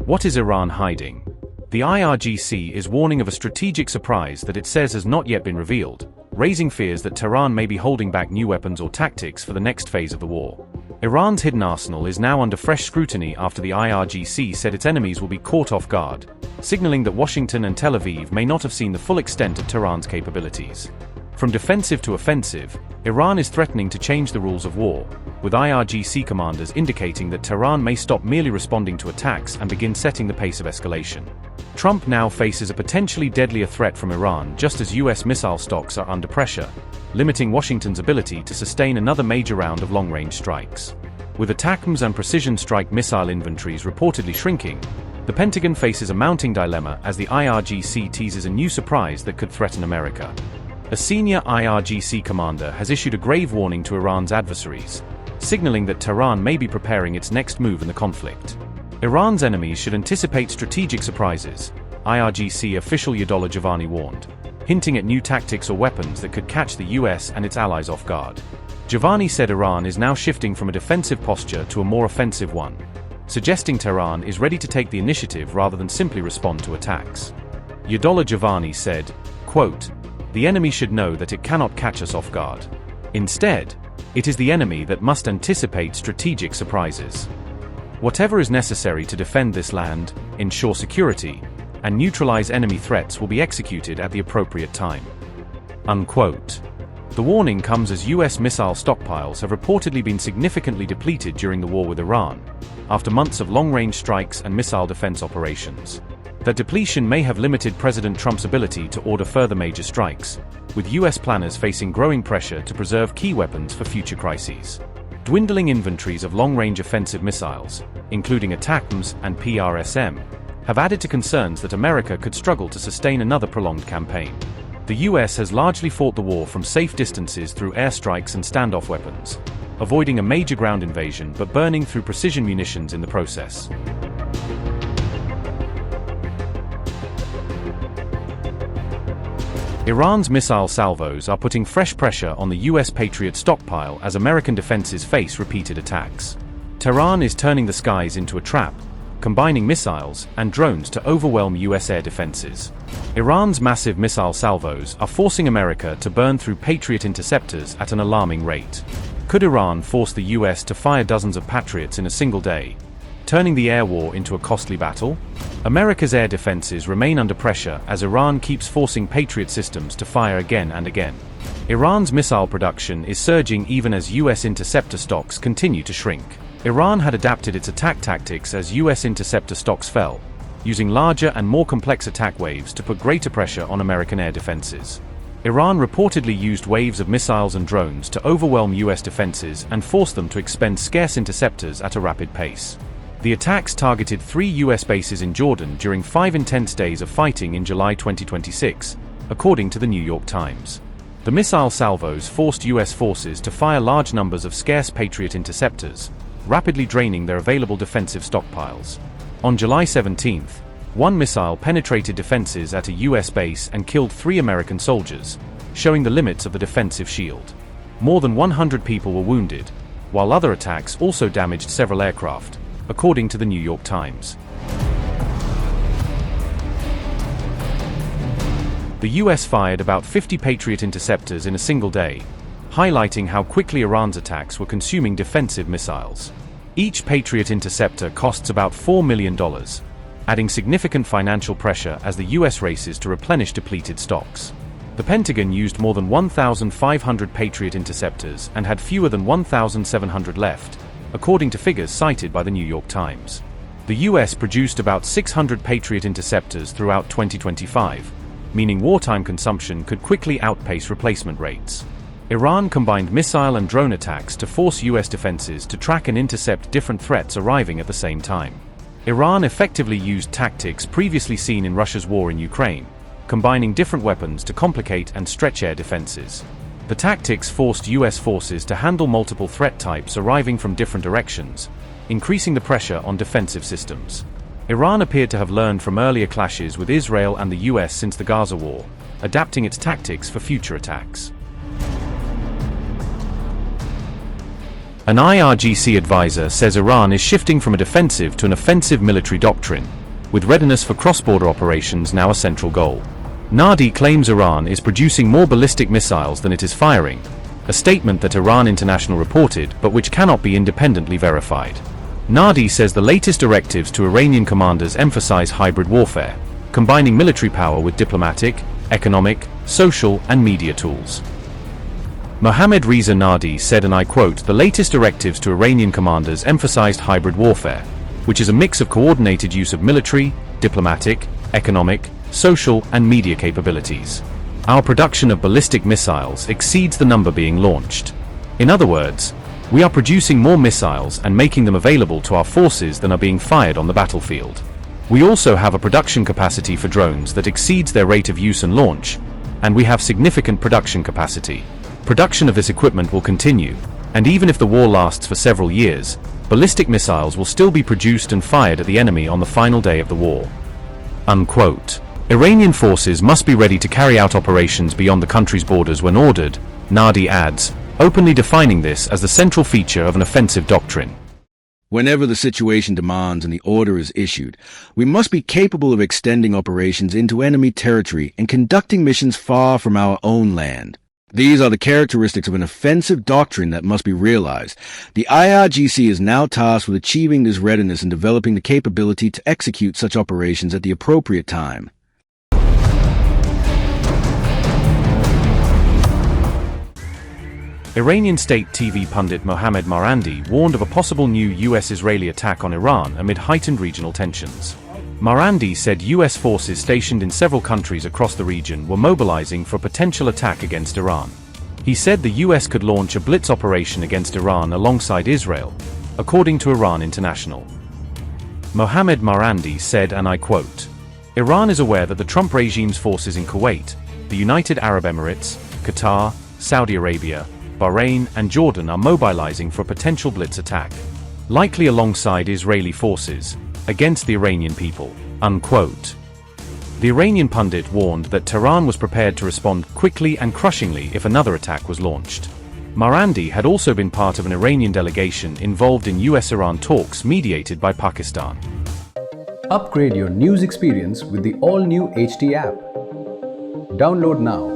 What is Iran hiding? The IRGC is warning of a strategic surprise that it says has not yet been revealed, raising fears that Tehran may be holding back new weapons or tactics for the next phase of the war. Iran's hidden arsenal is now under fresh scrutiny after the IRGC said its enemies will be caught off guard, signaling that Washington and Tel Aviv may not have seen the full extent of Tehran's capabilities. From defensive to offensive, Iran is threatening to change the rules of war, with IRGC commanders indicating that Tehran may stop merely responding to attacks and begin setting the pace of escalation. Trump now faces a potentially deadlier threat from Iran just as US missile stocks are under pressure, limiting Washington's ability to sustain another major round of long-range strikes. With ATACMS and precision strike missile inventories reportedly shrinking, the Pentagon faces a mounting dilemma as the IRGC teases a new surprise that could threaten America. A senior IRGC commander has issued a grave warning to Iran's adversaries, signaling that Tehran may be preparing its next move in the conflict. Iran's enemies should anticipate strategic surprises, IRGC official Yadollah Javani warned, hinting at new tactics or weapons that could catch the US and its allies off guard. Javani said Iran is now shifting from a defensive posture to a more offensive one, suggesting Tehran is ready to take the initiative rather than simply respond to attacks. Yadollah Javani said, quote, "The enemy should know that it cannot catch us off guard. Instead, it is the enemy that must anticipate strategic surprises. Whatever is necessary to defend this land, ensure security, and neutralize enemy threats will be executed at the appropriate time." Unquote. The warning comes as US missile stockpiles have reportedly been significantly depleted during the war with Iran, after months of long-range strikes and missile defense operations. That depletion may have limited President Trump's ability to order further major strikes, with US planners facing growing pressure to preserve key weapons for future crises. Dwindling inventories of long-range offensive missiles, including ATACMS and PrSM, have added to concerns that America could struggle to sustain another prolonged campaign. The US has largely fought the war from safe distances through airstrikes and standoff weapons, avoiding a major ground invasion but burning through precision munitions in the process. Iran's missile salvos are putting fresh pressure on the US Patriot stockpile as American defenses face repeated attacks. Tehran is turning the skies into a trap, combining missiles and drones to overwhelm US air defenses. Iran's massive missile salvos are forcing America to burn through Patriot interceptors at an alarming rate. Could Iran force the US to fire dozens of Patriots in a single day, turning the air war into a costly battle? America's air defenses remain under pressure as Iran keeps forcing Patriot systems to fire again and again. Iran's missile production is surging even as US interceptor stocks continue to shrink. Iran had adapted its attack tactics as US interceptor stocks fell, using larger and more complex attack waves to put greater pressure on American air defenses. Iran reportedly used waves of missiles and drones to overwhelm US defenses and force them to expend scarce interceptors at a rapid pace. The attacks targeted 3 US bases in Jordan during 5 intense days of fighting in July 2026, according to the New York Times. The missile salvos forced US forces to fire large numbers of scarce Patriot interceptors, rapidly draining their available defensive stockpiles. On July 17, one missile penetrated defenses at a US base and killed 3 American soldiers, showing the limits of the defensive shield. More than 100 people were wounded, while other attacks also damaged several aircraft, according to the New York Times. The US fired about 50 Patriot interceptors in a single day, highlighting how quickly Iran's attacks were consuming defensive missiles. Each Patriot interceptor costs about $4 million, adding significant financial pressure as the US races to replenish depleted stocks. The Pentagon used more than 1,500 Patriot interceptors and had fewer than 1,700 left, according to figures cited by the New York Times. The US produced about 600 Patriot interceptors throughout 2025, meaning wartime consumption could quickly outpace replacement rates. Iran combined missile and drone attacks to force US defenses to track and intercept different threats arriving at the same time. Iran effectively used tactics previously seen in Russia's war in Ukraine, combining different weapons to complicate and stretch air defenses. The tactics forced US forces to handle multiple threat types arriving from different directions, increasing the pressure on defensive systems. Iran appeared to have learned from earlier clashes with Israel and the US since the Gaza war, adapting its tactics for future attacks. An IRGC advisor says Iran is shifting from a defensive to an offensive military doctrine, with readiness for cross-border operations now a central goal. Nadi claims Iran is producing more ballistic missiles than it is firing, a statement that Iran International reported but which cannot be independently verified. Nadi says the latest directives to Iranian commanders emphasize hybrid warfare, combining military power with diplomatic, economic, social, and media tools. Mohammad Reza Nadi said, and I quote, "The latest directives to Iranian commanders emphasized hybrid warfare, which is a mix of coordinated use of military, diplomatic, economic, social, and media capabilities. Our production of ballistic missiles exceeds the number being launched. In other words, we are producing more missiles and making them available to our forces than are being fired on the battlefield. We also have a production capacity for drones that exceeds their rate of use and launch, and we have significant production capacity. Production of this equipment will continue, and even if the war lasts for several years, ballistic missiles will still be produced and fired at the enemy on the final day of the war." Unquote. Iranian forces must be ready to carry out operations beyond the country's borders when ordered, Nadi adds, openly defining this as the central feature of an offensive doctrine. Whenever the situation demands and the order is issued, we must be capable of extending operations into enemy territory and conducting missions far from our own land. These are the characteristics of an offensive doctrine that must be realized. The IRGC is now tasked with achieving this readiness and developing the capability to execute such operations at the appropriate time. Iranian state TV pundit Mohammad Marandi warned of a possible new US-Israeli attack on Iran amid heightened regional tensions. Marandi said US forces stationed in several countries across the region were mobilizing for a potential attack against Iran. He said the US could launch a blitz operation against Iran alongside Israel, according to Iran International. Mohammad Marandi said, and I quote, "Iran is aware that the Trump regime's forces in Kuwait, the United Arab Emirates, Qatar, Saudi Arabia, Bahrain, and Jordan are mobilizing for a potential blitz attack, likely alongside Israeli forces, against the Iranian people." Unquote. The Iranian pundit warned that Tehran was prepared to respond quickly and crushingly if another attack was launched. Marandi had also been part of an Iranian delegation involved in US-Iran talks mediated by Pakistan. Upgrade your news experience with the all-new HT app. Download now.